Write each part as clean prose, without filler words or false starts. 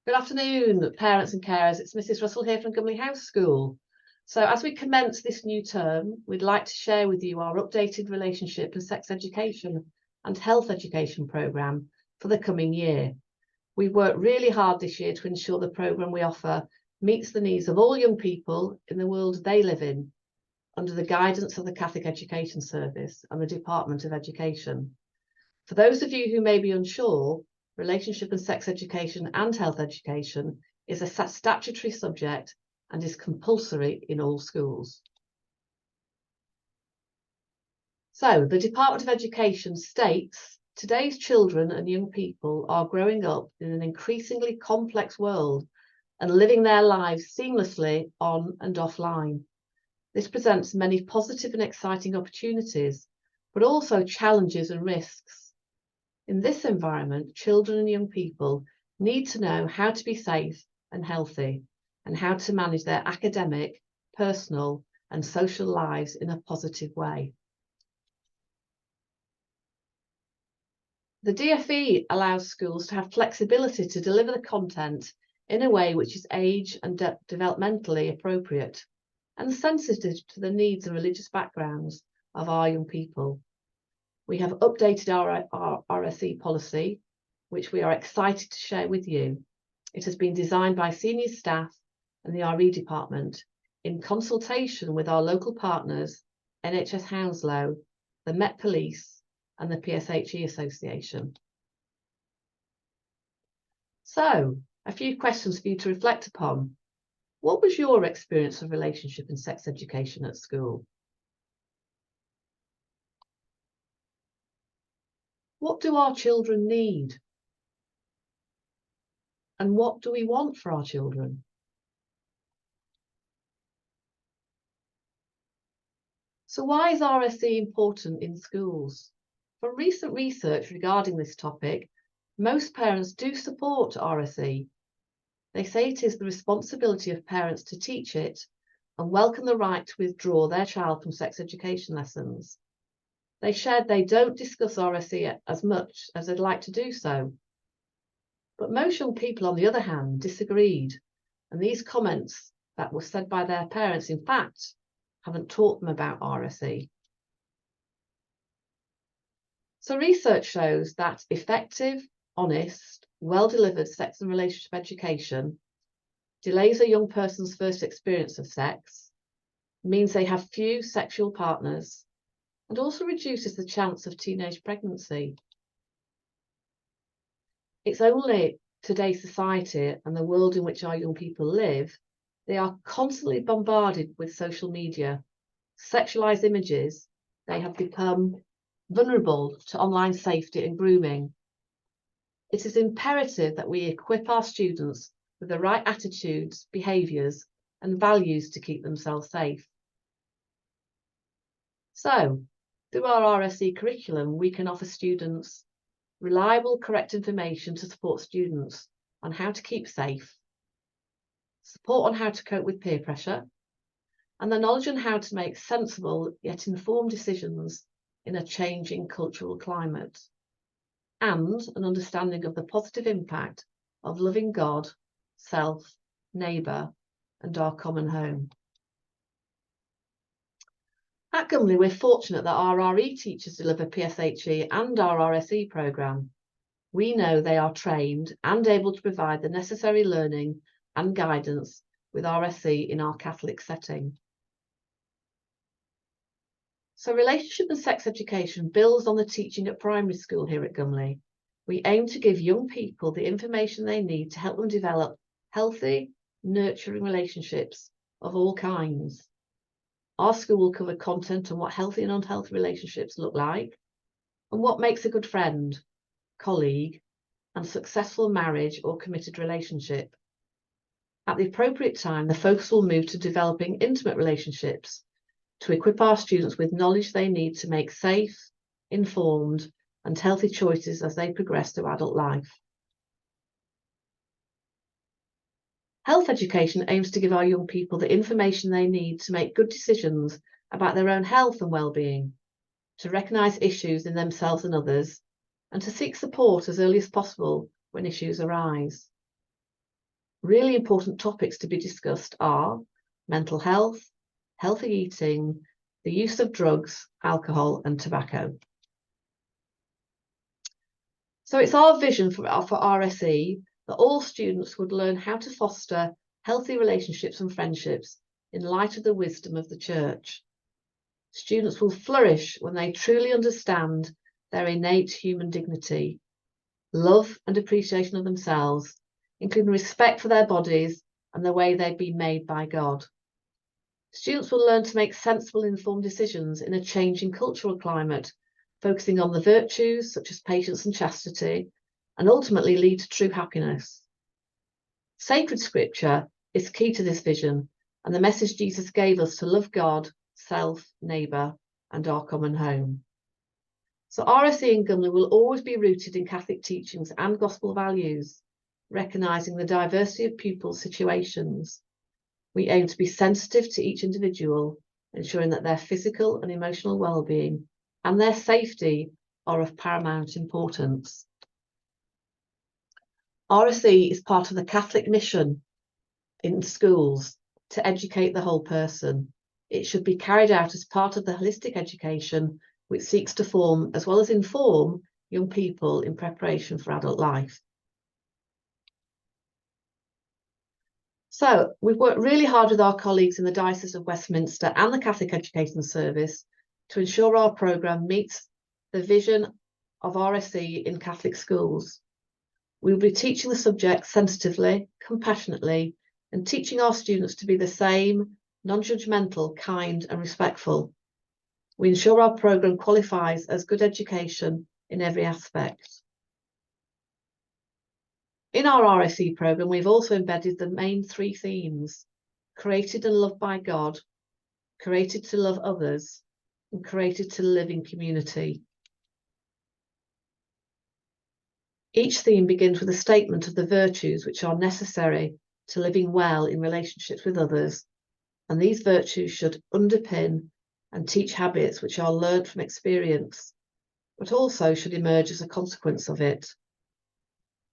Good afternoon, parents and carers. It's Mrs. Russell here from Gumley House School. So as we commence this new term, we'd like to share with you our updated relationship and sex education and health education programme for the coming year. We've worked really hard this year to ensure the programme we offer meets the needs of all young people in the world they live in, under the guidance of the Catholic Education Service and the Department of Education. For those of you who may be unsure, relationship and sex education and health education is a statutory subject and is compulsory in all schools. So the Department of Education states today's children and young people are growing up in an increasingly complex world and living their lives seamlessly on and offline. This presents many positive and exciting opportunities, but also challenges and risks. In this environment, children and young people need to know how to be safe and healthy and how to manage their academic, personal, and social lives in a positive way. The DfE allows schools to have flexibility to deliver the content in a way which is age and developmentally appropriate and sensitive to the needs and religious backgrounds of our young people. We have updated our RSE policy, which we are excited to share with you. It has been designed by senior staff and the RE department in consultation with our local partners, NHS Hounslow, the Met Police and the PSHE Association. So, a few questions for you to reflect upon. What was your experience of relationship and sex education at school? What do our children need? And what do we want for our children? So why is RSE important in schools? From recent research regarding this topic, most parents do support RSE. They say it is the responsibility of parents to teach it and welcome the right to withdraw their child from sex education lessons. They shared they don't discuss RSE as much as they'd like to do so. But most young people, on the other hand, disagreed, and these comments that were said by their parents, in fact, haven't taught them about RSE. So research shows that effective, honest, well-delivered sex and relationship education delays a young person's first experience of sex, means they have few sexual partners, and also reduces the chance of teenage pregnancy. It's only today's society and the world in which our young people live, they are constantly bombarded with social media, sexualized images. They have become vulnerable to online safety and grooming. It is imperative that we equip our students with the right attitudes, behaviours, and values to keep themselves safe. So, through our RSE curriculum, we can offer students reliable, correct information to support students on how to keep safe, support on how to cope with peer pressure, and the knowledge on how to make sensible yet informed decisions in a changing cultural climate, and an understanding of the positive impact of loving God, self, neighbour, and our common home. At Gumley, we're fortunate that our RE teachers deliver PSHE and our RSE programme. We know they are trained and able to provide the necessary learning and guidance with RSE in our Catholic setting. So relationship and sex education builds on the teaching at primary school here at Gumley. We aim to give young people the information they need to help them develop healthy, nurturing relationships of all kinds. Our school will cover content on what healthy and unhealthy relationships look like, and what makes a good friend, colleague, and successful marriage or committed relationship. At the appropriate time, the focus will move to developing intimate relationships to equip our students with knowledge they need to make safe, informed, and healthy choices as they progress through adult life. Health education aims to give our young people the information they need to make good decisions about their own health and well-being, to recognise issues in themselves and others, and to seek support as early as possible when issues arise. Really important topics to be discussed are mental health, healthy eating, the use of drugs, alcohol and tobacco. So it's our vision for RSE that all students would learn how to foster healthy relationships and friendships in light of the wisdom of the church. Students will flourish when they truly understand their innate human dignity, love and appreciation of themselves, including respect for their bodies and the way they've been made by God. Students will learn to make sensible, informed decisions in a changing cultural climate, focusing on the virtues such as patience and chastity, and ultimately lead to true happiness. Sacred scripture is key to this vision and the message Jesus gave us to love God, self, neighbour, and our common home. So RSE in Gumley will always be rooted in Catholic teachings and gospel values, recognising the diversity of pupils' situations. We aim to be sensitive to each individual, ensuring that their physical and emotional well-being and their safety are of paramount importance. RSE is part of the Catholic mission in schools to educate the whole person. It should be carried out as part of the holistic education which seeks to form as well as inform young people in preparation for adult life. So we've worked really hard with our colleagues in the Diocese of Westminster and the Catholic Education Service to ensure our programme meets the vision of RSE in Catholic schools. We will be teaching the subject sensitively, compassionately, and teaching our students to be the same, non-judgmental, kind and respectful. We ensure our programme qualifies as good education in every aspect. In our RSE programme, we've also embedded the main three themes: created and loved by God, created to love others, and created to live in community. Each theme begins with a statement of the virtues which are necessary to living well in relationships with others, and these virtues should underpin and teach habits which are learned from experience, but also should emerge as a consequence of it.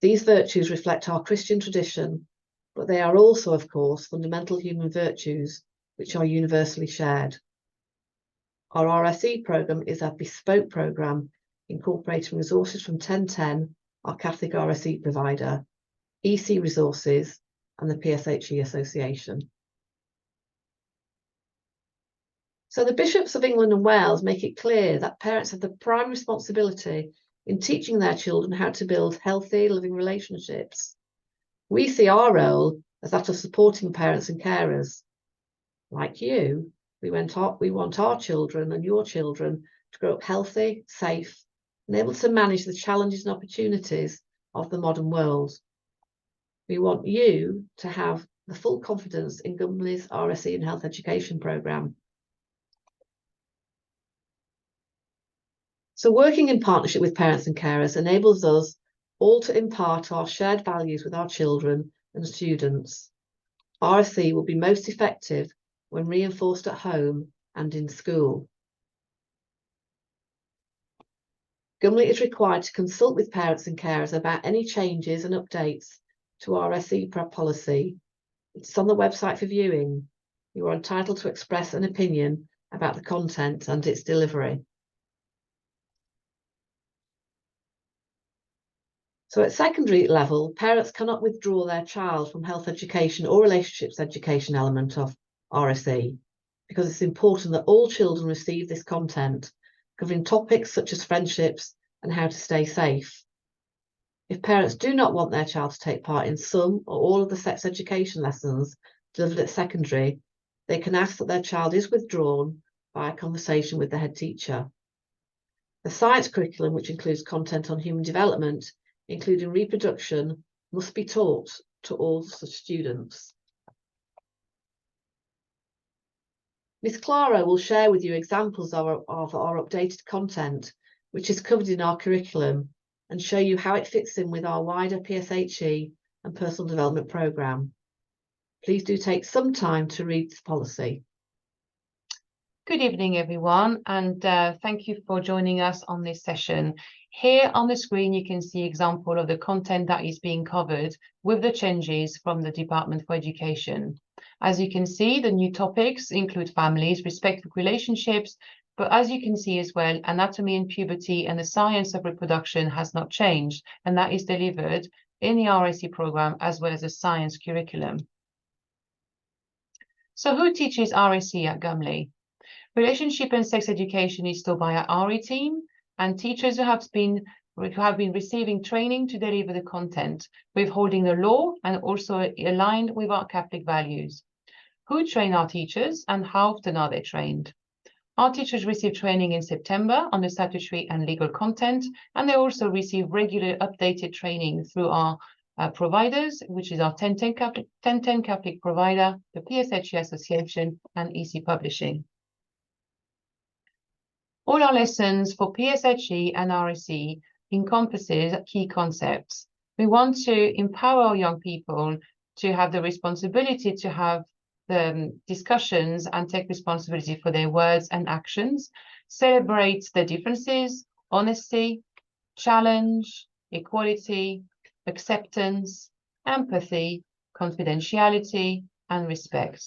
These virtues reflect our Christian tradition, but they are also, of course, fundamental human virtues which are universally shared. Our RSE programme is a bespoke programme incorporating resources from 1010, our Catholic RSE provider, EC Resources, and the PSHE Association. So the Bishops of England and Wales make it clear that parents have the prime responsibility in teaching their children how to build healthy, loving relationships. We see our role as that of supporting parents and carers. Like you, we want our children and your children to grow up healthy, safe, and able to manage the challenges and opportunities of the modern world. We want you to have the full confidence in Gumley's RSE and Health Education programme. So working in partnership with parents and carers enables us all to impart our shared values with our children and students. RSE will be most effective when reinforced at home and in school. Gumley is required to consult with parents and carers about any changes and updates to RSE policy. It's on the website for viewing. You are entitled to express an opinion about the content and its delivery. So at secondary level, parents cannot withdraw their child from health education or relationships education element of RSE, because it's important that all children receive this content, covering topics such as friendships and how to stay safe. If parents do not want their child to take part in some or all of the sex education lessons delivered at secondary, they can ask that their child is withdrawn by a conversation with the head teacher. The science curriculum, which includes content on human development, including reproduction, must be taught to all such students. Ms. Clara will share with you examples of our updated content, which is covered in our curriculum, and show you how it fits in with our wider PSHE and personal development programme. Please do take some time to read this policy. Good evening, everyone, and thank you for joining us on this session. Here on the screen, you can see example of the content that is being covered with the changes from the Department for Education. As you can see, the new topics include families, respectful relationships, but as you can see as well, anatomy and puberty and the science of reproduction has not changed, and that is delivered in the RSE program as well as a science curriculum. So who teaches RSE at Gumley? Relationship and sex education is taught by our RE team and teachers who have been receiving training to deliver the content, withholding the law and also aligned with our Catholic values. Who train our teachers and how often are they trained? Our teachers receive training in September on the statutory and legal content, and they also receive regular updated training through our providers, which is our 1010 Catholic provider, the PSHE Association and EC Publishing. All our lessons for PSHE and RSE encompasses key concepts. We want to empower our young people to have the responsibility to have the discussions and take responsibility for their words and actions, celebrate their differences, honesty, challenge, equality, acceptance, empathy, confidentiality, and respect.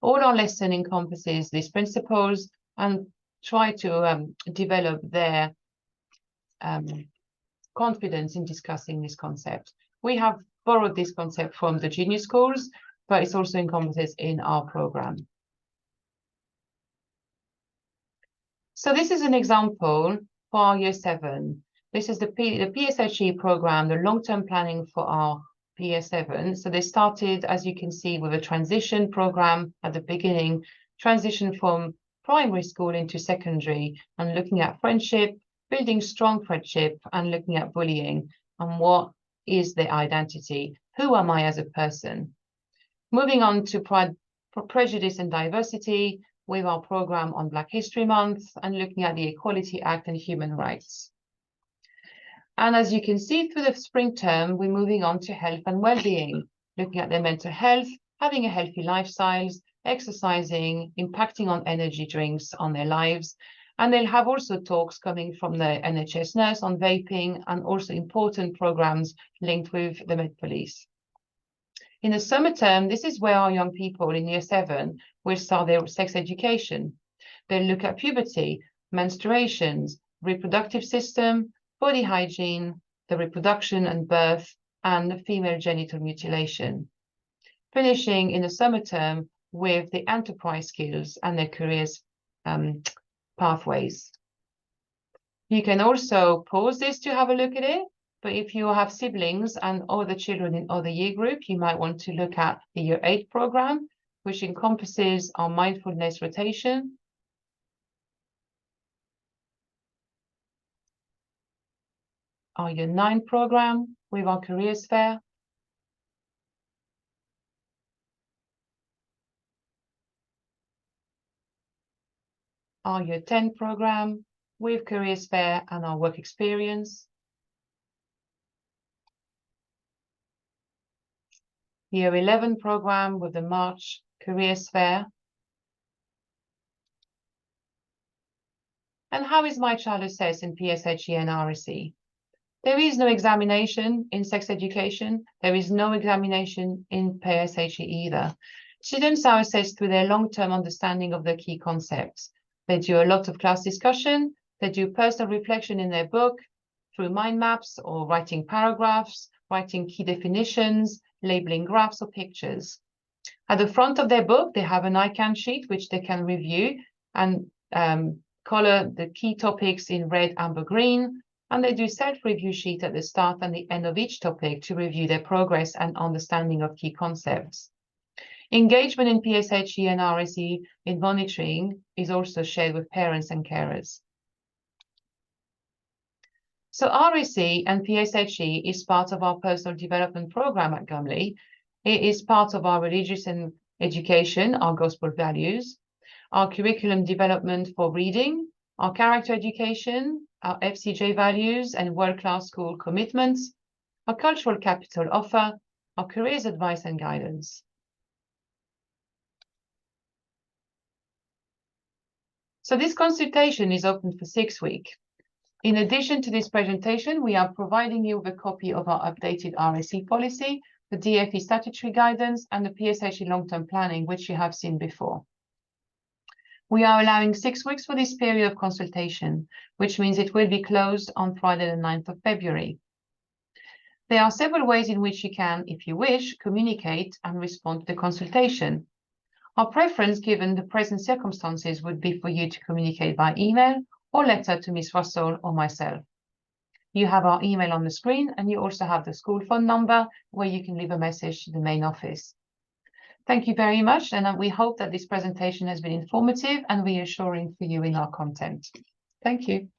All our lesson encompasses these principles and try to develop their confidence in discussing this concept. We have borrowed this concept from the junior schools, but it's also encompasses in our program. So this is an example for our year 7. This is the PSHE program, the long-term planning for our year 7. So they started, as you can see, with a transition program at the beginning, transition from primary school into secondary, and looking at friendship, building strong friendship, and looking at bullying and what is their identity. Who am I as a person? Moving on to prejudice and diversity with our program on Black History Month and looking at the Equality Act and human rights. And as you can see through the spring term, we're moving on to health and well-being, looking at their mental health, having a healthy lifestyles, exercising, impacting on energy drinks on their lives. And they'll have also talks coming from the NHS nurse on vaping and also important programs linked with the Met Police. In the summer term, this is where our young people in year 7 will start their sex education. They'll look at puberty, menstruations, reproductive system, body hygiene, the reproduction and birth, and the female genital mutilation. Finishing in the summer term with the enterprise skills and their careers pathways. You can also pause this to have a look at it, but if you have siblings and other children in other year group, you might want to look at the year 8 program, which encompasses our mindfulness rotation, our year 9 program with our careers fair, our year 10 program with careers fair and our work experience, year 11 program with the March careers fair. And how is my child assessed in PSHE and RSE? There is no examination in sex education. There is no examination in PSHE either. Students are assessed through their long-term understanding of the key concepts. They do a lot of class discussion. They do personal reflection in their book through mind maps or writing paragraphs, writing key definitions, labeling graphs or pictures. At the front of their book, they have an ICANN sheet which they can review and color the key topics in red, amber, green, and they do self-review sheet at the start and the end of each topic to review their progress and understanding of key concepts. Engagement in PSHE and RSE in monitoring is also shared with parents and carers. So RSE and PSHE is part of our personal development program at Gumley. It is part of our religious and education, our gospel values, our curriculum development for reading, our character education, our FCJ values and world-class school commitments, our cultural capital offer, our careers advice and guidance. So this consultation is open for 6 weeks. In addition to this presentation, we are providing you with a copy of our updated RSE policy, the DfE statutory guidance, and the PSHE long-term planning, which you have seen before. We are allowing 6 weeks for this period of consultation, which means it will be closed on Friday the 9th of February. There are several ways in which you can, if you wish, communicate and respond to the consultation. Our preference, given the present circumstances, would be for you to communicate by email or letter to Ms. Russell or myself. You have our email on the screen, and you also have the school phone number where you can leave a message to the main office. Thank you very much, and we hope that this presentation has been informative and reassuring for you in our content. Thank you.